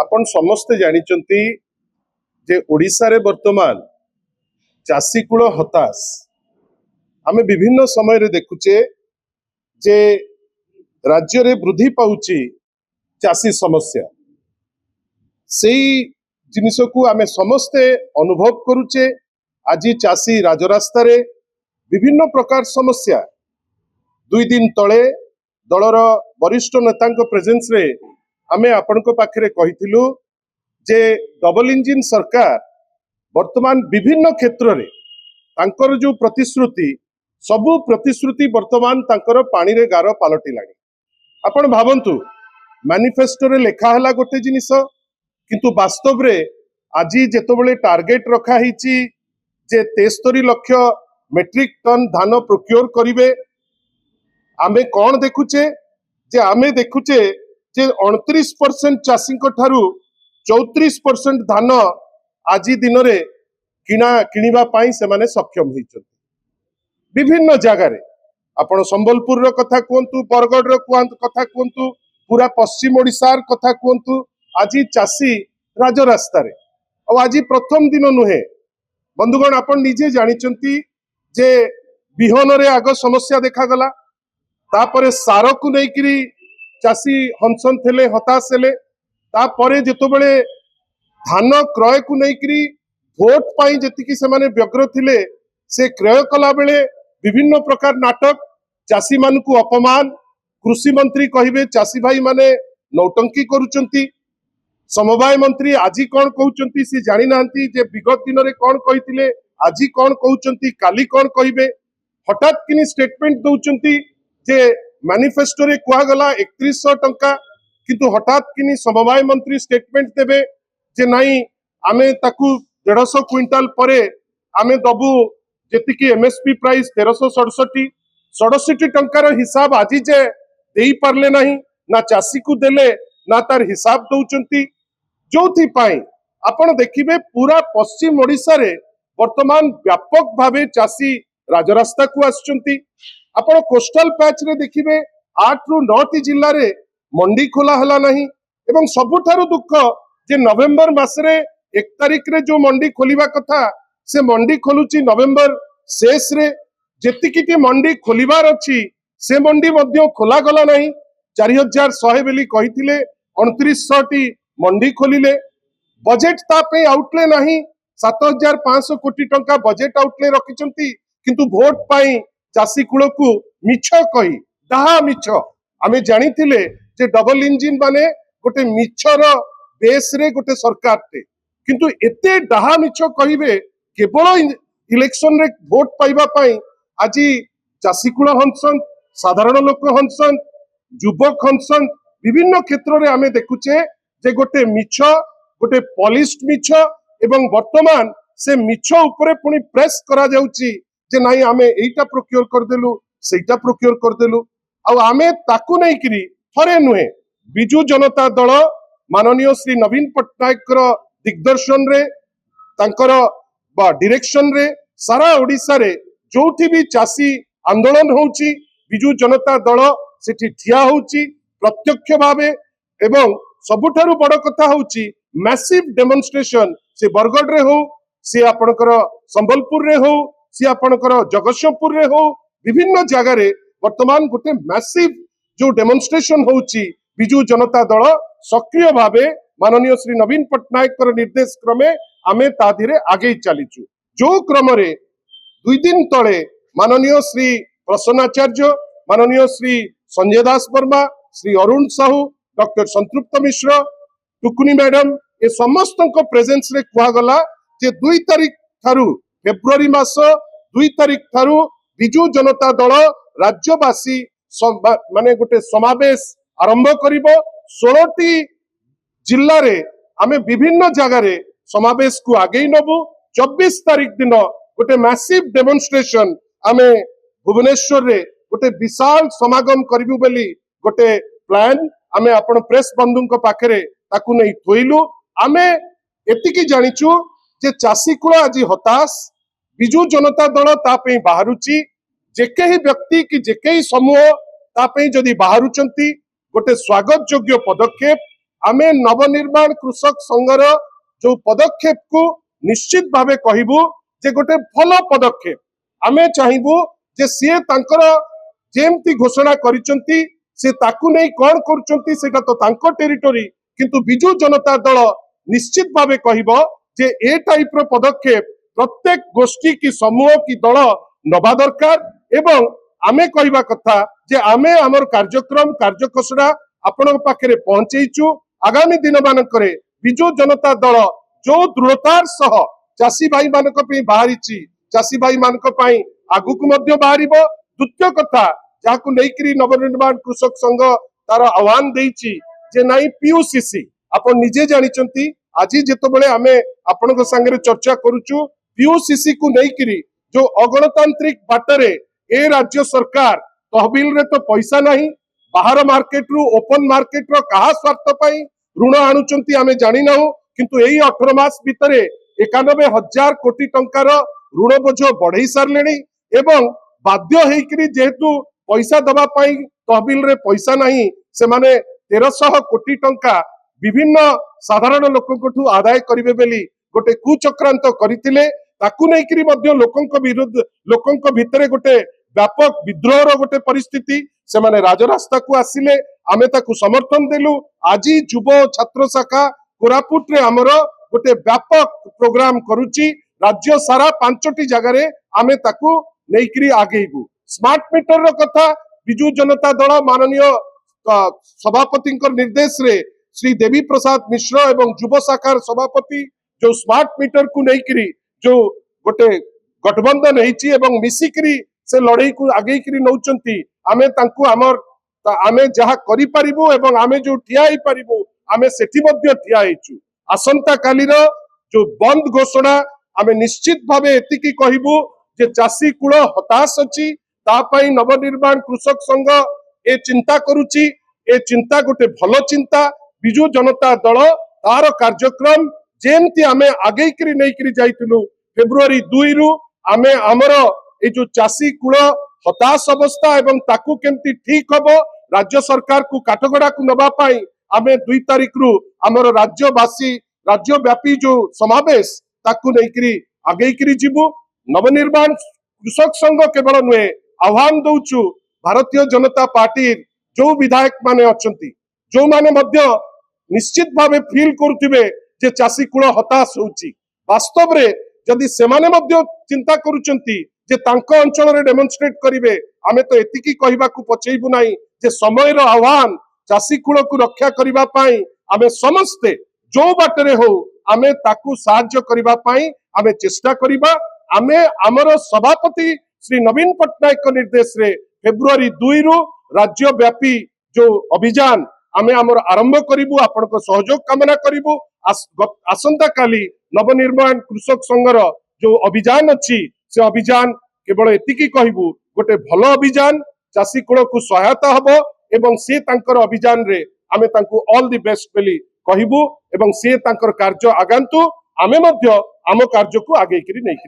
आपण समस्ते जानिचंती जे ओडिसा रे वर्तमान चाषी कूल हताश आमे विभिन्न समय रे देखुचे जे राज्य रे वृद्धि पाउची चाषी समस्या सेई जिनिस को आमे समस्ते अनुभव करूचे। आज चाषी राजरास्ता रे विभिन्न प्रकार समस्या दुई दिन तले दलर वरिष्ठ नेता प्रेजेंस रे आमे आपनको पाखरे कहिथिलु जे डबल इंजिन सरकार वर्तमान विभिन्न क्षेत्र रे तांकर जो प्रतिश्रुति सबु प्रतिश्रुति वर्तमान तांकर पानी रे गार पालटिलाणी। आपण भावंतु मैनिफेस्टो रे लेखा हला गोटे जिनिस किंतु वास्तव रे आज जेतबेले टार्गेट रखा हिची जे 73 लाख मेट्रिक टन धान प्रोक्योर करिवे आमे कौन देखुचे जे आमे देखुचे जे 29% चाषी ठारू 34% धान आज दिन रे किणवा पाई से माने सक्षम होइछथि। विभिन्न जगह रे आपण संबलपुर रो कथा कहंतु, बरगढ़ रो कथा कहंतु, पूरा पश्चिम ओडिसा रो कथा कहंतु, आज चाषी राजरास्ता रे और आज प्रथम दिन नुहे बंधुगण आपण निजे जानिचंती जे बिहन रे आग समस्या देखा गला तापरे सार को लेकिरी चाषी हंसन थे हताश हेले तापरे जेतबेले धान क्रय को लेकिरी भोट पाई जेतिकी से माने व्यग्र थिले से क्रय कला बेले विभिन्न प्रकार नाटक चाषी मान को अपमान कृषि मंत्री कहिबे चाषी भाई माने नौटंकी करूचंती समवाय मंत्री आज कौन कहउचंती से जानि नांती जे विगत दिन रे कौन कहिथिले आज कौन कहउचंती काली कौन कहिबे हठात किनी स्टेटमेंट दउचंती जे मैनिफेस्टो रे कुआ गला 3100 टंका किंतु हठात किनी समवाय मंत्री स्टेटमेंट देबे जे नाही आमे ताकू 150 क्विंटाल परे आमे दबु जेतिकी एमएसपी प्राइस 1367 टंकार हिसाब आज जे देई पारले नाही ना चाषी को देले ना तार हिसाब दउचंती जोथि पाई आपण देखिबे पूरा पश्चिम ओडिसा रे वर्तमान व्यापक भावे चाषी राजरास्ता को आसचंती। आपण कोस्टल पैच रे देखिबे 8 रु 9 जिल्ला रे मंडी खोला हला नाही एवं सबुठारु दुख जे नवेम्बर मासरे 1 तारिख रे जो मंडी खोलिबा कथा से मंडी खोलुची नवेम्बर शेष रे जेतिकिटी मंडी खोलिबार अछि से मंडी मध्य खोला गला नाही 4100 बेली कहिथिले 2900 टी मंडी खोलिले बजेट तापे आउटले नाही 7500 कोटी टंका बजेट आउटले रखिचंती किंतु वोट पाई चाषी कूल को मिछ कही डाहा मिछ आमे जानिथिले जे डबल इंजिन माने गोटे मिछर बेस रे गोटे सरकार टे किंतु एते डाहा मिछ कहिबे केवल इलेक्शन रे वोट पाइबा पाई आज चाषी कूल हंसन साधारण लोक हंसन युवक हंसन विभिन्न क्षेत्र रे आमे देखुचे जे गोटे मिछ गोटे पॉलिश्ड मिछ एवं वर्तमान से मिछ उपरे पुनी प्रेस करा जाउची जे नाही आमे एटा प्रोक्योर कर देलु सेटा प्रोक्योर कर देलु आ आमे ताकू नै करी थरे नुहे बिजू जनता दल माननीय श्री नवीन पट्टनायक दिग्दर्शन रे तांकर बा डायरेक्शन रे सारा ओडिसा रे जोठी भी चाषी आंदोलन होउची बिजू जनता दल सेठी ठिया होउची प्रत्यक्ष भावे एवं सबुठारु बड़ कथा होउची मैसिव डेमोन्स्ट्रेशन से बरगढ़ रे हो से आपनकर संबलपुर रे हो से आपनकर जगतसिंहपुर रे हो विभिन्न जगह रे वर्तमान गोटे मैसिव जो डेमोन्स्ट्रेशन होउची बिजू जनता दल सक्रिय भावे माननीय श्री नवीन पट्टनायक निर्देश क्रमे आमे ता धीरे आगे चलीचु जो क्रम रे 2 दिन तले माननीय श्री प्रसन्नाचार्य माननीय श्री संजय दास वर्मा श्री अरुण साहू डॉक्टर संतृप्त मिश्र टुकुनी मैडम ए समस्त प्रेजेंस रे कुआ गला जे 2 तारिख थारु फेब्रुआरी मास 2 तारिख थारु बिजू जनता दल राज्यवासी माने गोटे समावेश आरंभ करिवो 16 टी जिल्ला रे आमे विभिन्न जगह रे समावेश को आगे नबु 24 तारिख दिन गोटे मैसिव डेमोन्स्ट्रेशन आमे भुवनेश्वर रे गोटे विशाल समागम करिवु बेली गोटे प्लान आमे आपण प्रेस बंधु पाखरे ताकू नै थोइलु आमे एतिकी जानिचु जे चाषी कूल आज हताश बिजू जनता दल तापे बाहरुची जेके ही व्यक्ति कि जेके ही समूह तापे जदि बाहरुचंती गोटे स्वागत योग्य पदक्षेप आमे नवनिर्माण कृषक संघर जो पदक्षेप को निश्चित भावे कहबू जे गोटे भल पदक्षेप आमे चाहबू जे सीए तांकर जेमती घोषणा करिसंती से ताकू नहीं कौन करुचंती सेटा तो तांको टेरिटोरी किंतु बिजू जनता दल निश्चित भावे कहबो जे ए टाइप रो पदक्षेप प्रत्येक गोष्ठी की समूह की दल नबा दरकार एवं आमे कहबा कथा जे आमे हमर कार्यक्रम कार्यखसड़ा आपण पाखरे पहुंचेइचु आगामी दिन मानकरे बिजू जनता दल जो दृढ़तार सह चासी भाई मानक पे बाहरिची चासी भाई मानक पई आगु को मध्य बाहरिबो द्वितीय कथा जाकु नेकरी नवनिर्माण कृषक संघ तार आह्वान देइची जे नाई पीयूसीसी आपण निजे जानिचंती आज जेतबेले आमे आपनक संगे चर्चा करूचु पीयूसीसी को नेकरी जो अगणतांत्रिक बाटरे ए राज्य सरकार तहबिल रे तो पैसा नहीं बाहर मार्केट रु ओपन मार्केट रो कहा स्वार्थ पाई ऋण आणुचंती आमे जानि नाहु किंतु एई 18 मास भितरे 91,000 कोटी टंकार ऋण बोझ बढ़ई सारलेनी एवं बाध्य हेकरी जेहेतु पैसा दबा पाई तहबिल रे पैसा नहीं से माने 1300 कोटी टंका विभिन्न साधारण लोकंकठू आदाय करिवे बेली गोटे कुचक्रांत करितिले ताकू नेकरी मध्य लोकंक विरुद्ध लोकंक भितरे गोटे व्यापक विद्रोहर गोटे परिस्थिति से माने राजरास्ता को आसिले आमे ताकू समर्थन देलु आज युव छात्र शाखा कोरापुट रे हमर गोटे व्यापक प्रोग्राम करूची राज्य सारा 5टी जगह आमे ताकू नेकरी आगेबू स्मार्ट मीटर रो कथा बिजू जनता दल माननीय सभापति निर्देश रे श्री देवी प्रसाद मिश्र एवं युव शाखार सभापति जो स्मार्ट मीटर को नेकरी जो गोटे गठबंधन हेची एवं मिसिकरी से लड़ाई को आगे करी नौचंती आमे तांकू हमर आमे जहा करि परिबू एवं आमे जो ठिया ही परिबू आमे सेठी मध्य ठिया हेचु आसंता काली रो जो बंद घोषणा आमे निश्चित भावे एतिकी कहबू जे चासी कुळ हताश अछि ता पई नवनिर्माण कृषक संघ ए चिंता करूची ए चिंता गोटे भलो चिंता बिजू जनता दल तार कार्यक्रम जेमती आमे आगे करी नै करी जाइतिलु फेब्रुआरी 2 रु आमे हमर ए जो चासी कुळ हताश अवस्था एवं ताकू केमती ठीक हबो राज्य सरकार को काठगड़ा को नबा पाई आमे 2 तारिख रु हमर राज्यवासी राज्यव्यापी जो समावेश ताकू नै करी आगे करी जिबु नवनिर्माण कृषक संघ केवल नुहे आह्वान दउचु भारतीय जनता पार्टी जो विधायक माने अछंती जो माने मध्य निश्चित भावे फील करुथिबे जे चासी कुळ हताश होउची वास्तव रे जदि सेमाने मध्य चिंता करूचंती जे तांको अंचल रे डेमोन्स्ट्रेट करिवे आमे तो एतिकी कहबा को पछेइबु नाही जे समय रो आह्वान चासी कुळ को रक्षा करिबा पाई आमे समस्ते जो बाटरे हो आमे ताकू सहाय्य करिबा पाई आमे चेष्टा करिबा आमे हमर सभापति श्री नवीन पटनायक निर्देश रे फेब्रुआरी 2 रु राज्यव्यापी जो अभियान आमे हमर आरंभ करिबु आपनको सहयोग कामना करिबु आसंता काली नवनिर्माण कृषक संघर जो अभियान अछि से अभियान केवल एतिकी कहबू गोटे भलो अभियान चासी कुळ को सहायता हबो एवं से तांकर अभियान रे आमे तांको ऑल द बेस्ट बेली कहबू एवं से तांकर कार्य आगांतु आमे मध्य आम कार्य को आगे करी नै